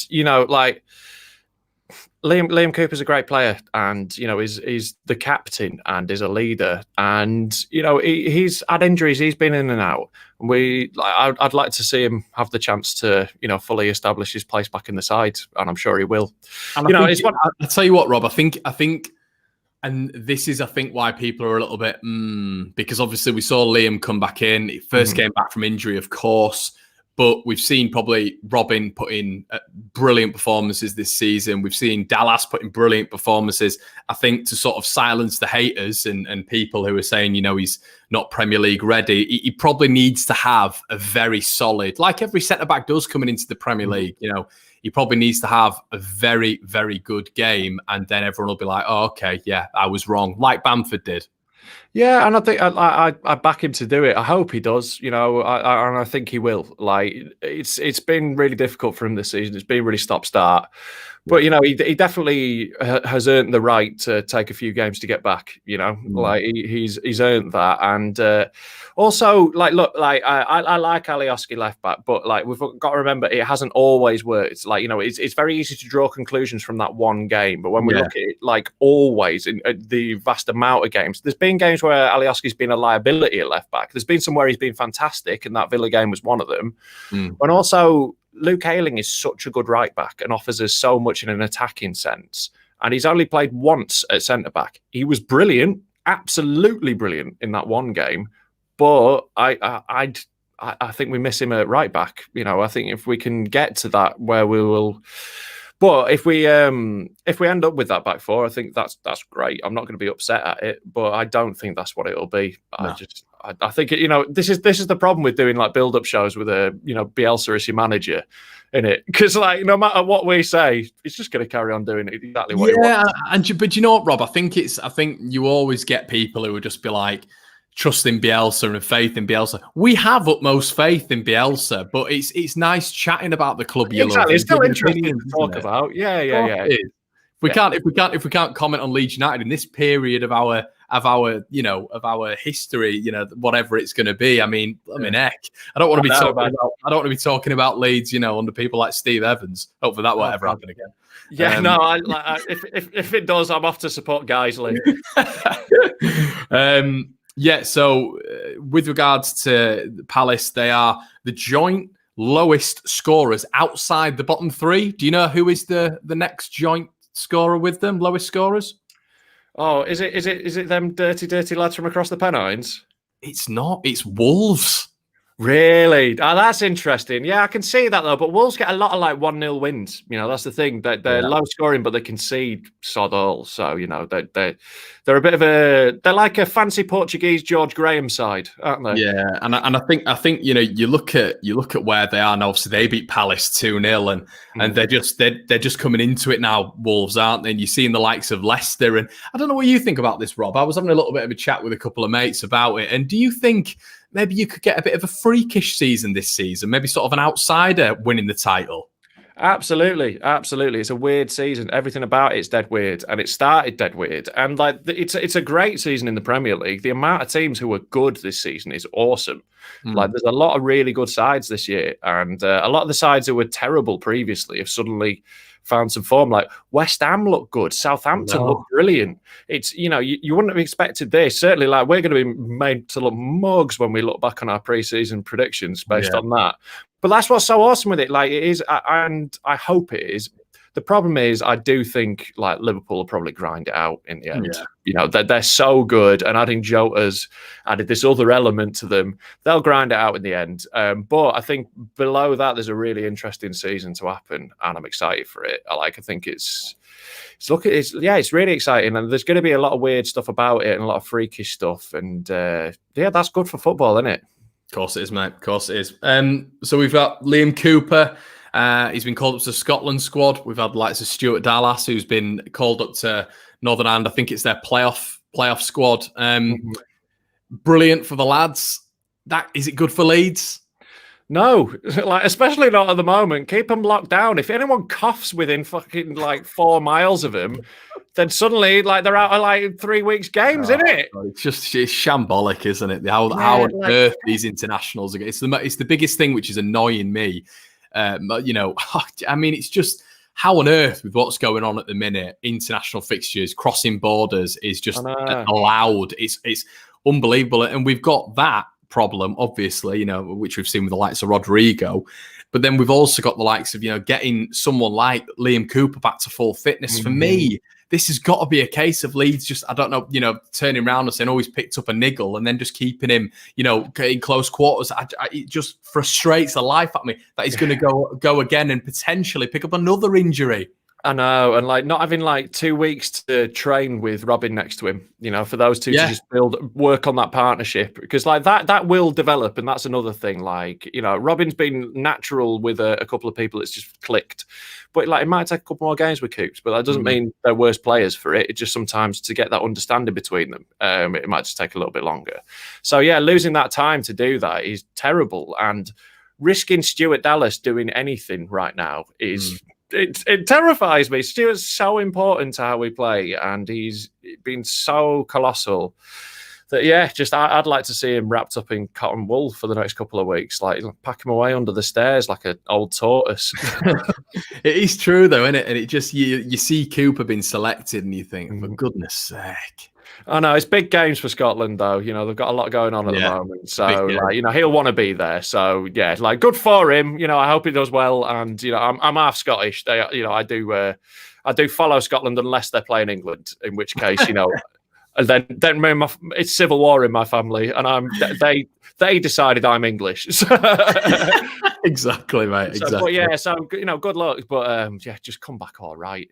Liam Cooper's a great player, and he's the captain and is a leader, and he's had injuries, he's been in and out. I'd like to see him have the chance to fully establish his place back in the side, and I'm sure he will. And I'll tell you what, Rob. I think, and this is why people are a little bit because obviously we saw Liam come back in, first came back from injury, of course. But we've seen probably Robin put in brilliant performances this season. We've seen Dallas put in brilliant performances. I think to sort of silence the haters and people who are saying, he's not Premier League ready, he probably needs to have a very solid, like every centre-back does coming into the Premier League, he probably needs to have a very, very good game. And then everyone will be like, oh, okay, yeah, I was wrong, like Bamford did. Yeah, and I think I back him to do it. I hope he does, and I think he will. Like it's been really difficult for him this season. It's been really stop-start. But, he definitely has earned the right to take a few games to get back, like he's earned that. And also, like, look, like I like Alioski left back, but like we've got to remember it hasn't always worked. It's like, it's very easy to draw conclusions from that one game. But when we look at it, like always in the vast amount of games, there's been games where Alioski's been a liability at left back. There's been some where he's been fantastic, and that Villa game was one of them. And also, Luke Ayling is such a good right back and offers us so much in an attacking sense. And he's only played once at centre back. He was brilliant, absolutely brilliant in that one game. But I think we miss him at right back. I think if we can get to that where we will. But if we end up with that back four, I think that's great. I'm not going to be upset at it, but I don't think that's what it'll be. No. I think this is the problem with doing like build-up shows with Bielsa as your manager, in it, because like no matter what we say, he's just going to carry on doing exactly what he wants. But you know what, Rob? I think you always get people who would just be like, trust in Bielsa and faith in Bielsa. We have utmost faith in Bielsa, but it's nice chatting about the club. Exactly, it's still interesting to talk about. Yeah. If we can't comment on Leeds United in this period of our history, whatever it's going to be. I mean, heck, I don't want to be talking about Leeds, under people like Steve Evans. Hopefully that won't ever happen again. Yeah, if it does, I'm off to support Geisley. Yeah, so with regards to Palace, they are the joint lowest scorers outside the bottom three. Do you know who is the next joint scorer with them, lowest scorers? Oh, is it them dirty lads from across the Pennines? It's not. It's Wolves. Really? Oh, that's interesting. Yeah, I can see that though. But Wolves get a lot of like 1-0 wins. That's the thing. They're low scoring, but they concede sod all. So they're a bit of they're like a fancy Portuguese George Graham side, aren't they? Yeah, and I think you look at where they are now. Obviously, they beat Palace 2-0, and they're just coming into it now. Wolves, aren't they? And you're seeing the likes of Leicester. And I don't know what you think about this, Rob. I was having a little bit of a chat with a couple of mates about it. And do you think maybe you could get a bit of a freakish season this season, maybe sort of an outsider winning the title? Absolutely. It's a weird season. Everything about it's dead weird, and it started dead weird. And like it's a great season in the Premier League. The amount of teams who are good this season is awesome. Like there's a lot of really good sides this year, and a lot of the sides who were terrible previously have suddenly found some form. Like West Ham look good, Southampton look brilliant. It's you wouldn't have expected this. Certainly, like we're going to be made to look mugs when we look back on our pre-season predictions based on that. But that's what's so awesome with it. Like it is, and I hope it is. The problem is, I do think like Liverpool will probably grind it out in the end. Yeah. They're so good, and adding Jota's added this other element to them. They'll grind it out in the end. But I think below that, there's a really interesting season to happen, and I'm excited for it. I think it's really exciting, and there's going to be a lot of weird stuff about it and a lot of freakish stuff, and that's good for football, isn't it? Of course it is, mate. Of course it is. So we've got Liam Cooper. He's been called up to the Scotland squad. We've had the likes of Stuart Dallas, who's been called up to Northern Ireland. I think it's their playoff squad. Brilliant for the lads. Is it good for Leeds? No, especially not at the moment. Keep them locked down. If anyone coughs within fucking 4 miles of him, then suddenly they're out of 3 weeks games, isn't it? It's shambolic, isn't it? How on earth these internationals are. It's the biggest thing which is annoying me. I mean, it's just how on earth with what's going on at the minute, international fixtures, crossing borders is just allowed. It's unbelievable. And we've got that problem, obviously, which we've seen with the likes of Rodrigo. But then we've also got the likes of, getting someone like Liam Cooper back to full fitness. For me, this has got to be a case of Leeds just, I don't know, turning around and saying, oh, he's picked up a niggle, and then just keeping him, in close quarters. It just frustrates the life out of me that he's going to go again and potentially pick up another injury. I know, and like not having like 2 weeks to train with Robin next to him, for those two to just work on that partnership, because like that will develop, and that's another thing. Like Robin's been natural with a couple of people; it's just clicked. But like it might take a couple more games with Coops, but that doesn't mean they're worse players for it. It's just sometimes to get that understanding between them, it might just take a little bit longer. So yeah, losing that time to do that is terrible, and risking Stuart Dallas doing anything right now is. It terrifies me. Stuart's so important to how we play, and he's been so colossal that, I'd like to see him wrapped up in cotton wool for the next couple of weeks. Like, pack him away under the stairs like an old tortoise. It is true, though, isn't it? And it just, you see Cooper being selected, and you think, for goodness sake. I know it's big games for Scotland, though. They've got a lot going on at the moment, so he'll want to be there. So good for him. I hope he does well. And I'm half Scottish. I do follow Scotland unless they're playing England, in which case then it's civil war in my family, and they decided I'm English. Exactly, mate. Exactly. But good luck. But just come back all right.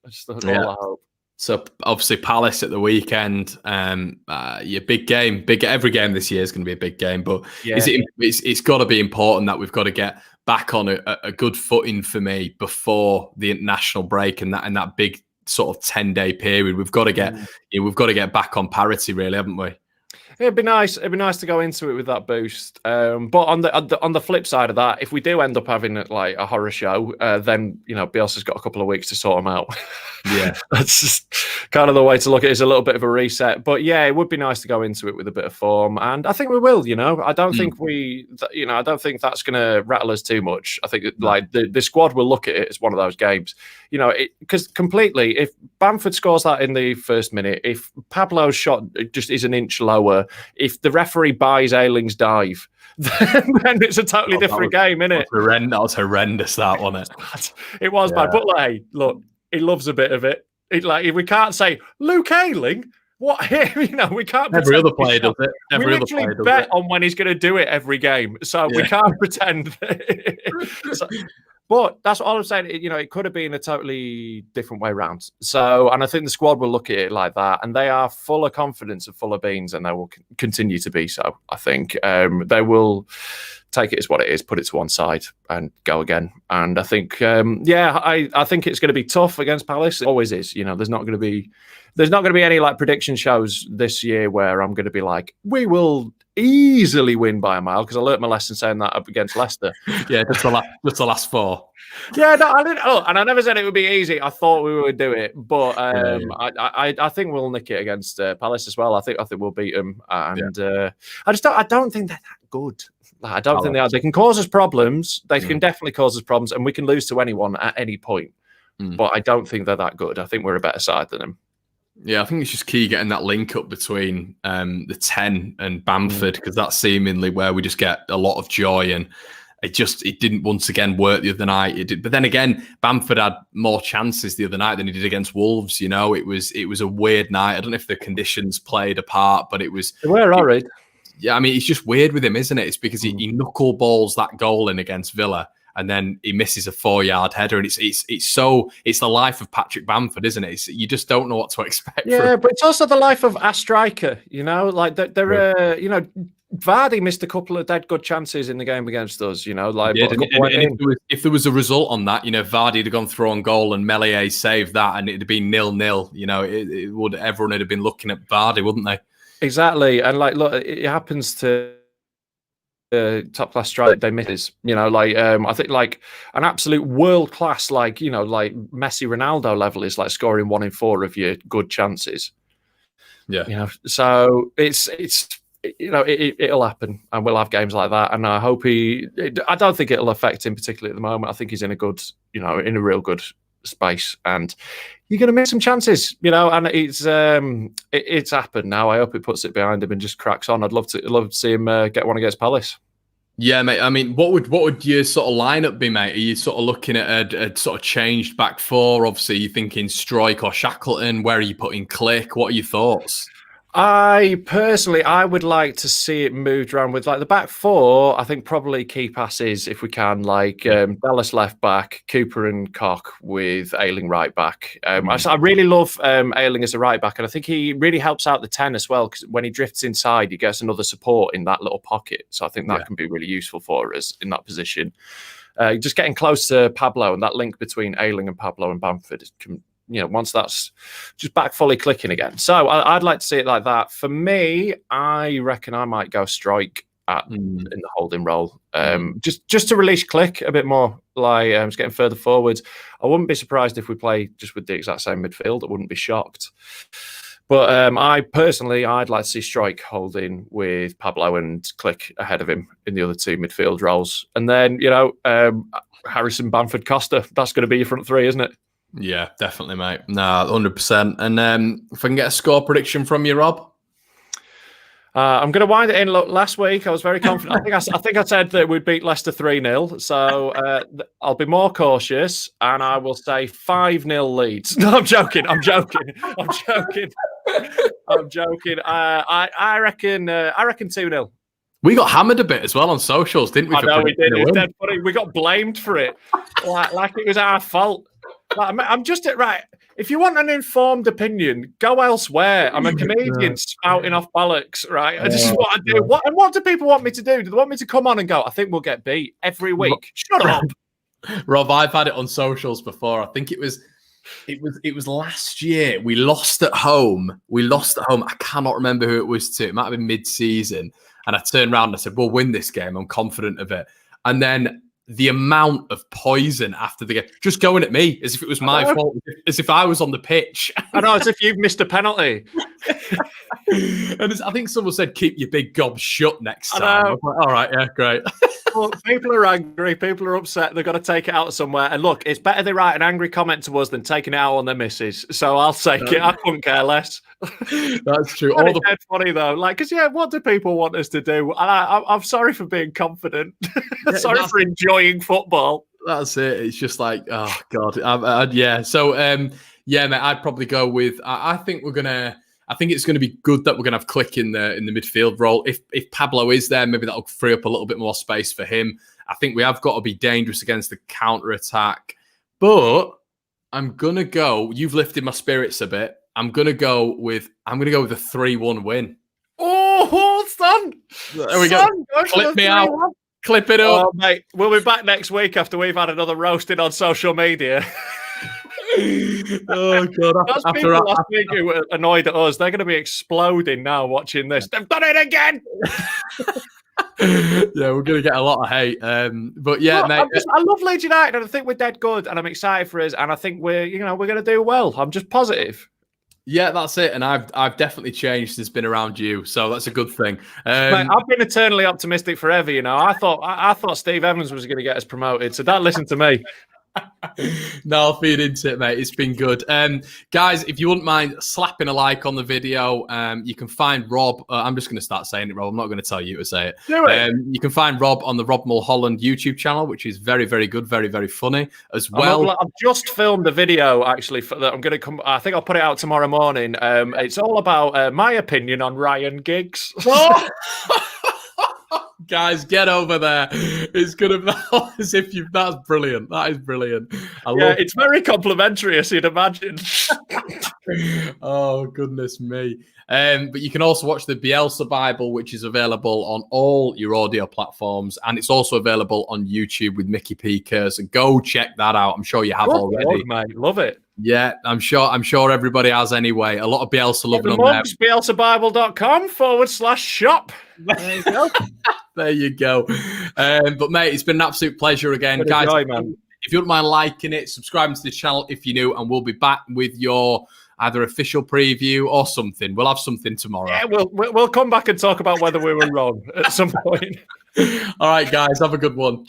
That's all I hope. So obviously Palace at the weekend, big game. Every game this year is going to be a big game, but it's got to be important that we've got to get back on a good footing for me before the international break and that big sort of 10-day period. We've got to get back on parity, really, haven't we? It'd be nice. It'd be nice to go into it with that boost. But on the flip side of that, if we do end up having like a horror show, then Bielsa's got a couple of weeks to sort them out. Yeah, that's just kind of the way to look at it. It's a little bit of a reset, but it would be nice to go into it with a bit of form, and I think we will. I don't think I don't think that's going to rattle us too much. I think like the squad will look at it as one of those games. Because completely, if Bamford scores that in the first minute, if Pablo's shot just is an inch lower, if the referee buys Ayling's dive, then it's a totally different game, isn't it? That was horrendous, that wasn't it? It was bad. But hey, look, he loves a bit of it. We can't say, Luke Ayling, what here? We can't. Every other player does it. We literally bet on when he's going to do it every game. So we can't pretend. But that's all I'm saying. It could have been a totally different way around. So, and I think the squad will look at it like that, and they are full of confidence and full of beans, and they will continue to be so. I think they will take it as what it is, put it to one side, and go again. And I think, I think it's going to be tough against Palace. It always is. There's not going to be any like prediction shows this year where I'm going to be like, we will easily win by a mile, because I learnt my lesson saying that up against Leicester. Just the last four. Yeah, no, I didn't. Oh, and I never said it would be easy. I thought we would do it, but I think we'll nick it against Palace as well. I think we'll beat them, and I don't think they're that good. I don't think they are. They can cause us problems. They can definitely cause us problems, and we can lose to anyone at any point. But I don't think they're that good. I think we're a better side than them. Yeah, I think it's just key getting that link up between the 10 and Bamford, because that's seemingly where we just get a lot of joy, and it didn't once again work the other night. It did, but then again, Bamford had more chances the other night than he did against Wolves. It was a weird night. I don't know if the conditions played a part, but it was. They were horrid. Yeah, I mean, it's just weird with him, isn't it? It's because he knuckle balls that goal in against Villa, and then he misses a 4-yard header, and it's the life of Patrick Bamford, isn't it? You just don't know what to expect. Yeah, but it's also the life of a striker. Like Vardy missed a couple of dead good chances in the game against us. If there was a result on that, Vardy had gone through on goal and Melier saved that, and it'd have been 0-0. Everyone would have been looking at Vardy, wouldn't they? Exactly, and look, it happens to top class strike they misses. I think like an absolute world class, like Messi, Ronaldo level is like scoring 1 in 4 of your good chances. Yeah, so it'll happen, and we'll have games like that. And I hope I don't think it'll affect him particularly at the moment. I think he's in a good, in a real good space, and you're going to miss some chances, and it's happened now. I hope it puts it behind him and just cracks on. I'd love to see him get one against Palace. Yeah, mate. I mean, what would your sort of lineup be, mate? Are you sort of looking at a sort of changed back four? Obviously, you're thinking Strike or Shackleton. Where are you putting Click? What are your thoughts? I would like to see it moved around with like the back four. I think probably key passes if we can, like Dallas left back, Cooper and Koch with Ayling right back. I really love Ayling as a right back, and I think he really helps out the 10 as well because when he drifts inside, he gets another support in that little pocket. So I think that can be really useful for us in that position. Just getting close to Pablo and that link between Ayling and Pablo and Bamford can. Once that's just back fully clicking again. So I'd like to see it like that. For me, I reckon I might go Strike in the holding role. Just to release Click a bit more, like just getting further forwards. I wouldn't be surprised if we play just with the exact same midfield. I wouldn't be shocked. But I'd like to see Strike holding with Pablo and Click ahead of him in the other two midfield roles. And then, Harrison, Bamford, Costa, that's going to be your front three, isn't it? Yeah, definitely, mate. No, 100%. And if I can get a score prediction from you, Rob. I'm going to wind it in. Look, last week I was very confident. I think I said that we'd beat Leicester 3-0. So I'll be more cautious, and I will say 5-0 Leeds. No, I'm joking. I reckon 2-0. We got hammered a bit as well on socials, didn't we? I know we did. It was dead funny. We got blamed for it, like it was our fault. I'm just right. If you want an informed opinion, go elsewhere. I'm a comedian spouting off bollocks, right? This is what I do. What do people want me to do? Do they want me to come on and go, I think we'll get beat every week? Shut up. Rob, I've had it on socials before. I think it was last year. We lost at home. I cannot remember who it was to. It might have been mid-season. And I turned around and I said, we'll win this game. I'm confident of it. And then the amount of poison after the game, just going at me as if it was my fault, as if I was on the pitch. I know, as if you've missed a penalty. And I think someone said, keep your big gob shut next time. I was like, all right, yeah, great. Well, people are angry, people are upset, they've got to take it out somewhere. And look, it's better they write an angry comment to us than taking it out on their missus. So I'll take it. I couldn't care less. That's true. It's dead funny though. Like, because what do people want us to do? I'm sorry for being confident. Sorry for enjoying football. That's it. It's just like, oh God. Yeah. So, yeah, mate, I'd probably go with, I think it's going to be good that we're going to have Click in the midfield role. If Pablo is there, maybe that'll free up a little bit more space for him. I think we have got to be dangerous against the counter-attack. But I'm going to go, you've lifted my spirits a bit. I'm going to go with a 3-1 win. Oh, son. There we go. Clip me out. Clip it up. Oh, mate, we'll be back next week after we've had another roasting on social media. Oh God! Those people last week who were annoyed at us, they're going to be exploding now watching this. They've done it again. Yeah, we're going to get a lot of hate. But yeah, mate, I love Leeds United, and I think we're dead good, and I'm excited for us, and I think we're going to do well. I'm just positive. Yeah, that's it. And I've definitely changed since been around you, so that's a good thing. Mate, I've been eternally optimistic forever. I thought Steve Evans was going to get us promoted, so don't listen to me. No, I'll feed into it, mate. It's been good. Guys, if you wouldn't mind slapping a like on the video, you can find Rob. I'm just going to start saying it, Rob. I'm not going to tell you to say it. Do it. You can find Rob on the Rob Mulholland YouTube channel, which is very, very good, very, very funny as well. I've just filmed a video actually that I'm going to come. I think I'll put it out tomorrow morning. It's all about my opinion on Ryan Giggs. Guys, get over there. It's going to be as if you. That's brilliant. That is brilliant. It's very complimentary, as you'd imagine. Oh, goodness me. But you can also watch the Bielsa Bible, which is available on all your audio platforms. And it's also available on YouTube with Mickey Peakers. So go check that out. I'm sure you have already. Lord, mate. Love it. Yeah, I'm sure everybody has anyway. A lot of Bielsa loving on there. BielsaBible.com/shop. There you go. There you go. But mate, it's been an absolute pleasure again. Guys, man. If you wouldn't mind liking it, subscribing to the channel if you're new, and we'll be back with your either official preview or something. We'll have something tomorrow. Yeah, we'll come back and talk about whether we were wrong at some point. All right, guys, have a good one. Cheers.